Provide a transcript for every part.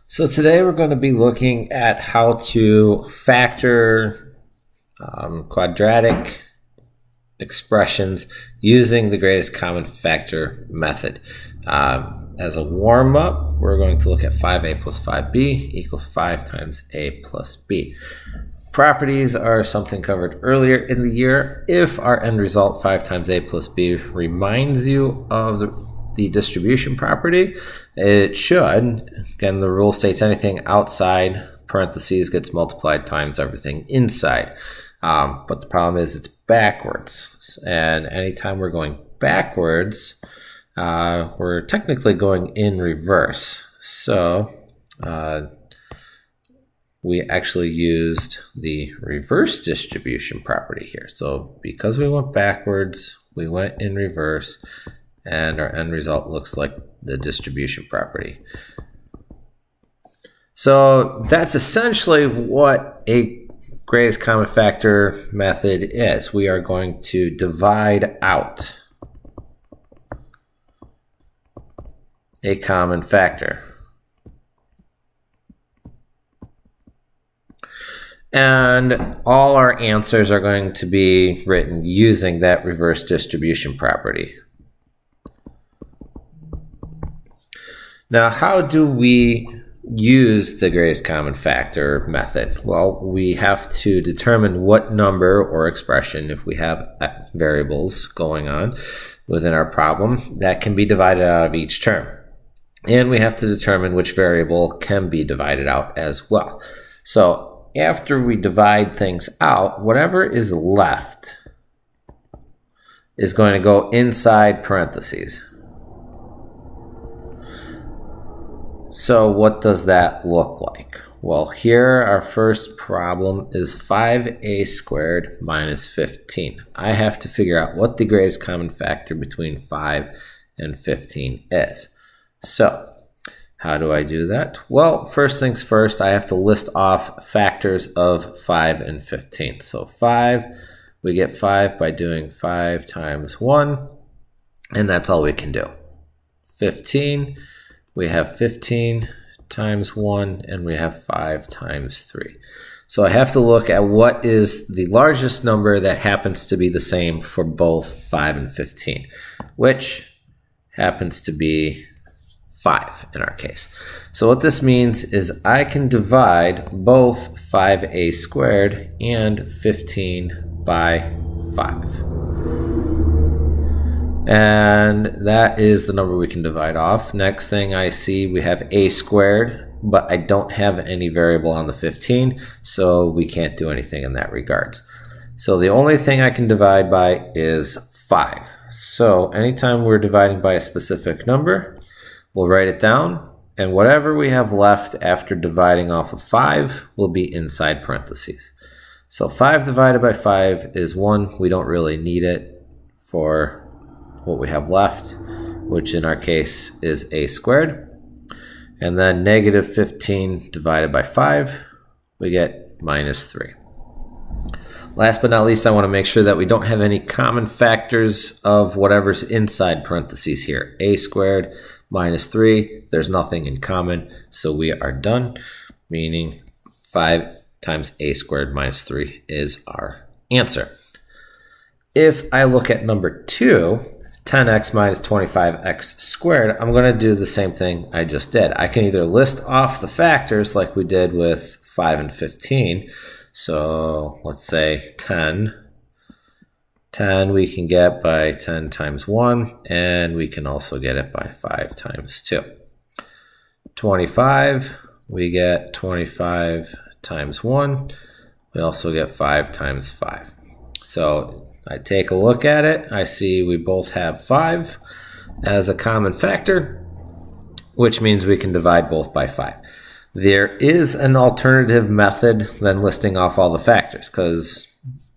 So today we're going to be looking at how to factor quadratic expressions using the greatest common factor method. As a warm-up, we're going to look at 5a plus 5b equals 5 times a plus b. Properties are something covered earlier in the year. If our end result 5 times a plus b reminds you of the distribution property, it should. Again, the rule states anything outside parentheses gets multiplied times everything inside. But the problem is it's backwards. And anytime we're going backwards, we're technically going in reverse. So we actually used the reverse distribution property here. So because we went backwards, we went in reverse, and our end result looks like the distribution property. So that's essentially what a greatest common factor method is. We are going to divide out a common factor. And all our answers are going to be written using that reverse distribution property. Now, how do we use the greatest common factor method? Well, we have to determine what number or expression, if we have variables going on within our problem, that can be divided out of each term. And we have to determine which variable can be divided out as well. So after we divide things out, whatever is left is going to go inside parentheses. So what does that look like? Well, here our first problem is 5a squared minus 15. I have to figure out what the greatest common factor between 5 and 15 is. So how do I do that? Well, first things first, I have to list off factors of 5 and 15. So 5, we get 5 by doing 5 times 1, and that's all we can do. 15, we have 15 times 1, and we have 5 times 3. So I have to look at what is the largest number that happens to be the same for both 5 and 15, which happens to be 5 in our case. So what this means is I can divide both 5a squared and 15 by 5. And that is the number we can divide off. Next thing I see, we have a squared, but I don't have any variable on the 15, so we can't do anything in that regards. So the only thing I can divide by is 5. So anytime we're dividing by a specific number, we'll write it down, and whatever we have left after dividing off of 5 will be inside parentheses. So 5 divided by 5 is 1. We don't really need it for what we have left, which in our case is a squared. And then negative 15 divided by 5, we get minus 3. Last but not least, I want to make sure that we don't have any common factors of whatever's inside parentheses here. A squared minus 3, there's nothing in common, so we are done, meaning 5 times a squared minus 3 is our answer. If I look at number 2, 10x minus 25x squared, I'm going to do the same thing I just did. I can either list off the factors like we did with 5 and 15. So let's say 10. 10 we can get by 10 times 1, and we can also get it by 5 times 2. 25, we get 25 times 1. We also get 5 times 5. So I take a look at it, I see we both have 5 as a common factor, which means we can divide both by 5. There is an alternative method than listing off all the factors, because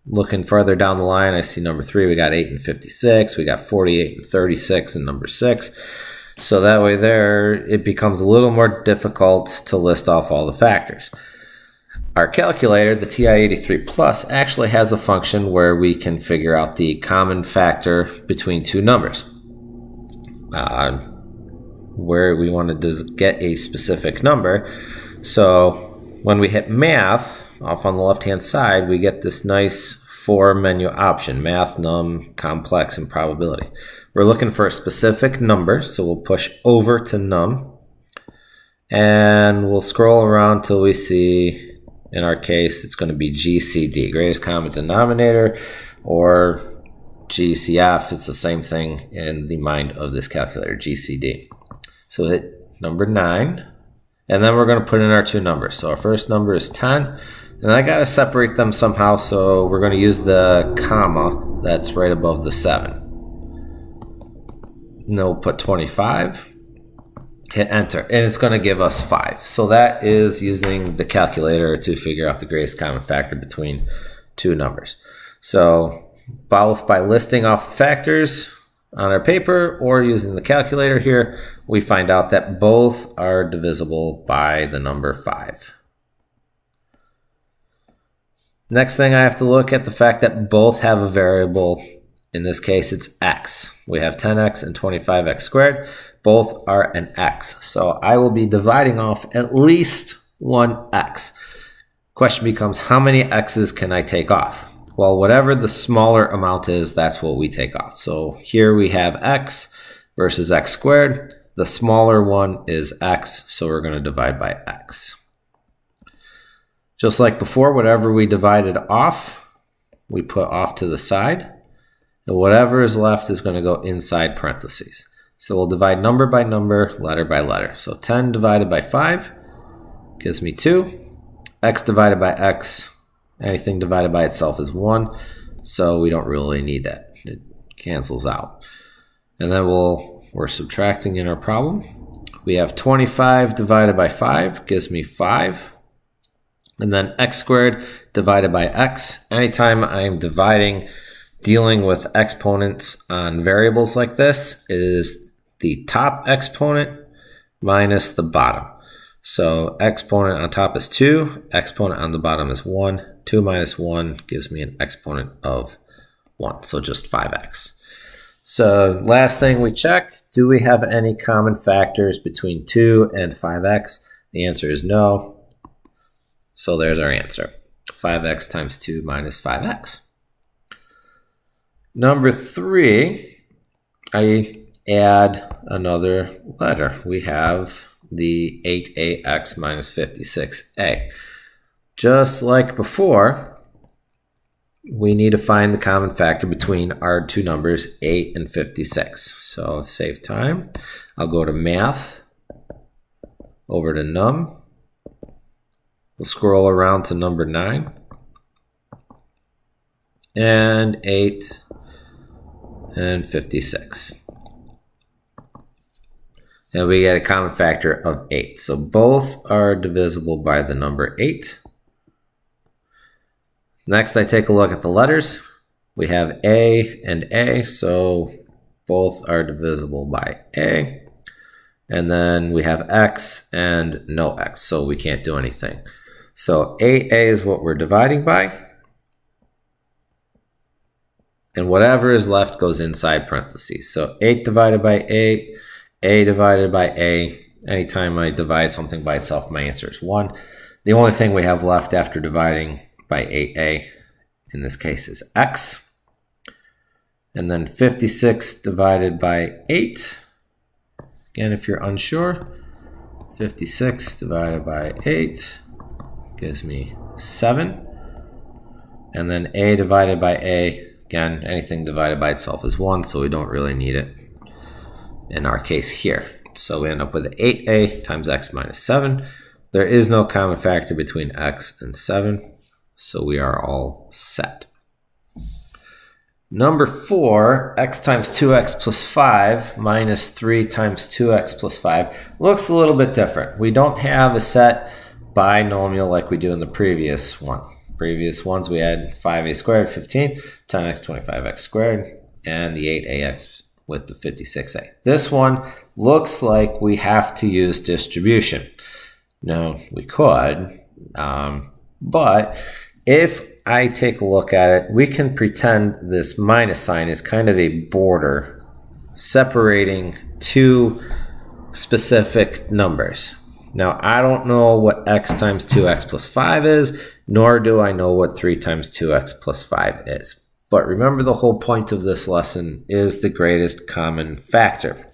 looking further down the line, I see number 3, we got 8 and 56, we got 48 and 36 in number 6. So that way there, it becomes a little more difficult to list off all the factors. Our calculator, the TI-83 Plus, actually has a function where we can figure out the common factor between two numbers. where we want to get a specific number. So when we hit math off on the left hand side, we get this nice 4 menu option: math, num, complex, and probability. We're looking for a specific number, so we'll push over to num, and we'll scroll around till we see, in our case, it's going to be GCD, greatest common denominator, or GCF. It's the same thing in the mind of this calculator, GCD. So hit number 9, and then we're going to put in our two numbers. So our first number is 10, and I got to separate them somehow, so we're going to use the comma that's right above the 7. And then we'll put 25, hit enter, and it's going to give us 5. So that is using the calculator to figure out the greatest common factor between two numbers. So both by listing off the factors on our paper or using the calculator here, we find out that both are divisible by the number 5. Next thing, I have to look at the fact that both have a variable. In this case, it's x. We have 10x and 25x squared. Both are an x. So I will be dividing off at least one x. Question becomes, how many x's can I take off? Well, whatever the smaller amount is, that's what we take off. So here we have x versus x squared. The smaller one is x, so we're going to divide by x. Just like before, whatever we divided off, we put off to the side. And whatever is left is going to go inside parentheses. So we'll divide number by number, letter by letter. So 10 divided by 5 gives me 2. X divided by x, anything divided by itself is 1. So we don't really need that. It cancels out. And then we're subtracting in our problem. We have 25 divided by 5 gives me 5. And then x squared divided by x. Anytime I'm dealing with exponents on variables like this, is the top exponent minus the bottom. So exponent on top is 2, exponent on the bottom is 1. 2 minus 1 gives me an exponent of 1, so just 5x. So last thing we check, do we have any common factors between 2 and 5x? The answer is no. So there's our answer. 5x times 2 minus 5x. Number 3, I add another letter. We have the 8ax minus 56a. Just like before, we need to find the common factor between our two numbers, 8 and 56. So to save time, I'll go to math, over to num. We'll scroll around to number 9, and 8, and 56. And we get a common factor of 8. So both are divisible by the number 8. Next, I take a look at the letters. We have A and A, so both are divisible by A. And then we have X and no X, so we can't do anything. So 8A is what we're dividing by. And whatever is left goes inside parentheses. So 8 divided by 8, A divided by A. Anytime I divide something by itself, my answer is 1. The only thing we have left after dividing by 8A, in this case, is X. And then 56 divided by 8. Again, if you're unsure, 56 divided by 8 gives me 7. And then A divided by A, again, anything divided by itself is 1, so we don't really need it in our case here. So we end up with 8A times X minus 7. There is no common factor between X and 7, so we are all set. Number 4, X times 2X plus 5 minus 3 times 2X plus 5 looks a little bit different. We don't have a set binomial like we do in the previous one. Previous ones we had 5a squared, 15, 10x, 25x squared, and the 8ax with the 56a. This one looks like we have to use distribution. Now, we could, but if I take a look at it, we can pretend this minus sign is kind of a border separating two specific numbers. Now, I don't know what x times 2x plus 5 is, nor do I know what 3 times 2x plus 5 is. But remember, the whole point of this lesson is the greatest common factor.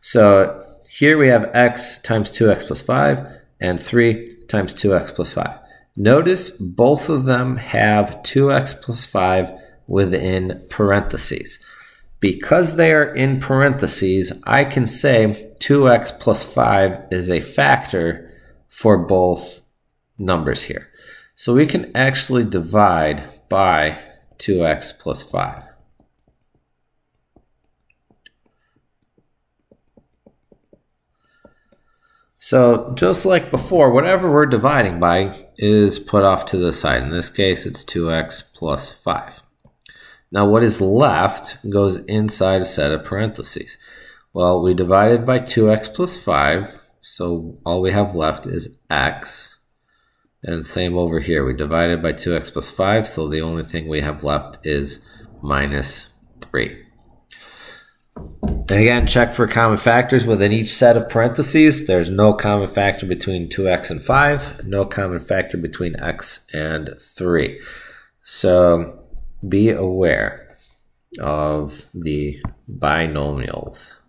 So here we have x times 2x plus 5 and 3 times 2x plus 5. Notice both of them have 2x plus 5 within parentheses. Because they are in parentheses, I can say 2x plus 5 is a factor for both numbers here. So we can actually divide by 2x plus 5. So just like before, whatever we're dividing by is put off to the side. In this case, it's 2x plus 5. Now what is left goes inside a set of parentheses. Well, we divided by 2x plus 5, so all we have left is x. And same over here, we divided by 2x plus 5, so the only thing we have left is minus 3. And again, check for common factors within each set of parentheses. There's no common factor between 2x and 5, no common factor between x and 3. So be aware of the binomials,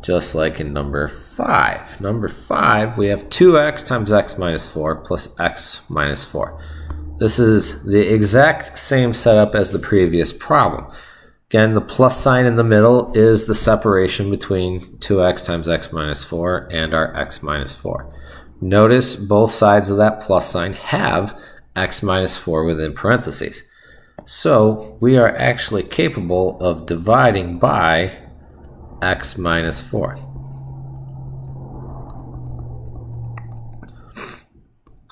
just like in number 5. Number 5, we have 2x times x minus 4 plus x minus 4. This is the exact same setup as the previous problem. Again, the plus sign in the middle is the separation between 2x times x minus 4 and our x minus 4. Notice both sides of that plus sign have x minus 4 within parentheses. So we are actually capable of dividing by x minus 4.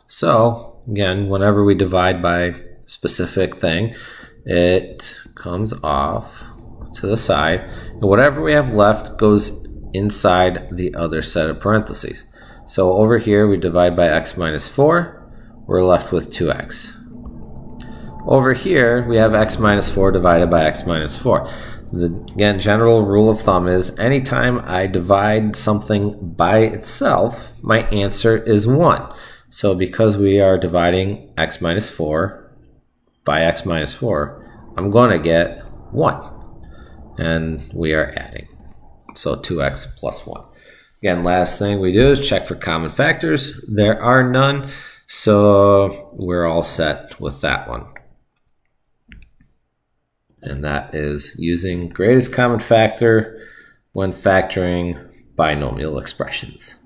So again, whenever we divide by a specific thing, it comes off to the side, and whatever we have left goes inside the other set of parentheses. So over here we divide by x minus 4, we're left with 2x. Over here we have x minus 4 divided by x minus 4. Again, general rule of thumb is anytime I divide something by itself, my answer is 1. So because we are dividing x minus 4 by x minus 4, I'm going to get 1. And we are adding. So 2x plus 1. Again, last thing we do is check for common factors. There are none, so we're all set with that one. And that is using greatest common factor when factoring binomial expressions.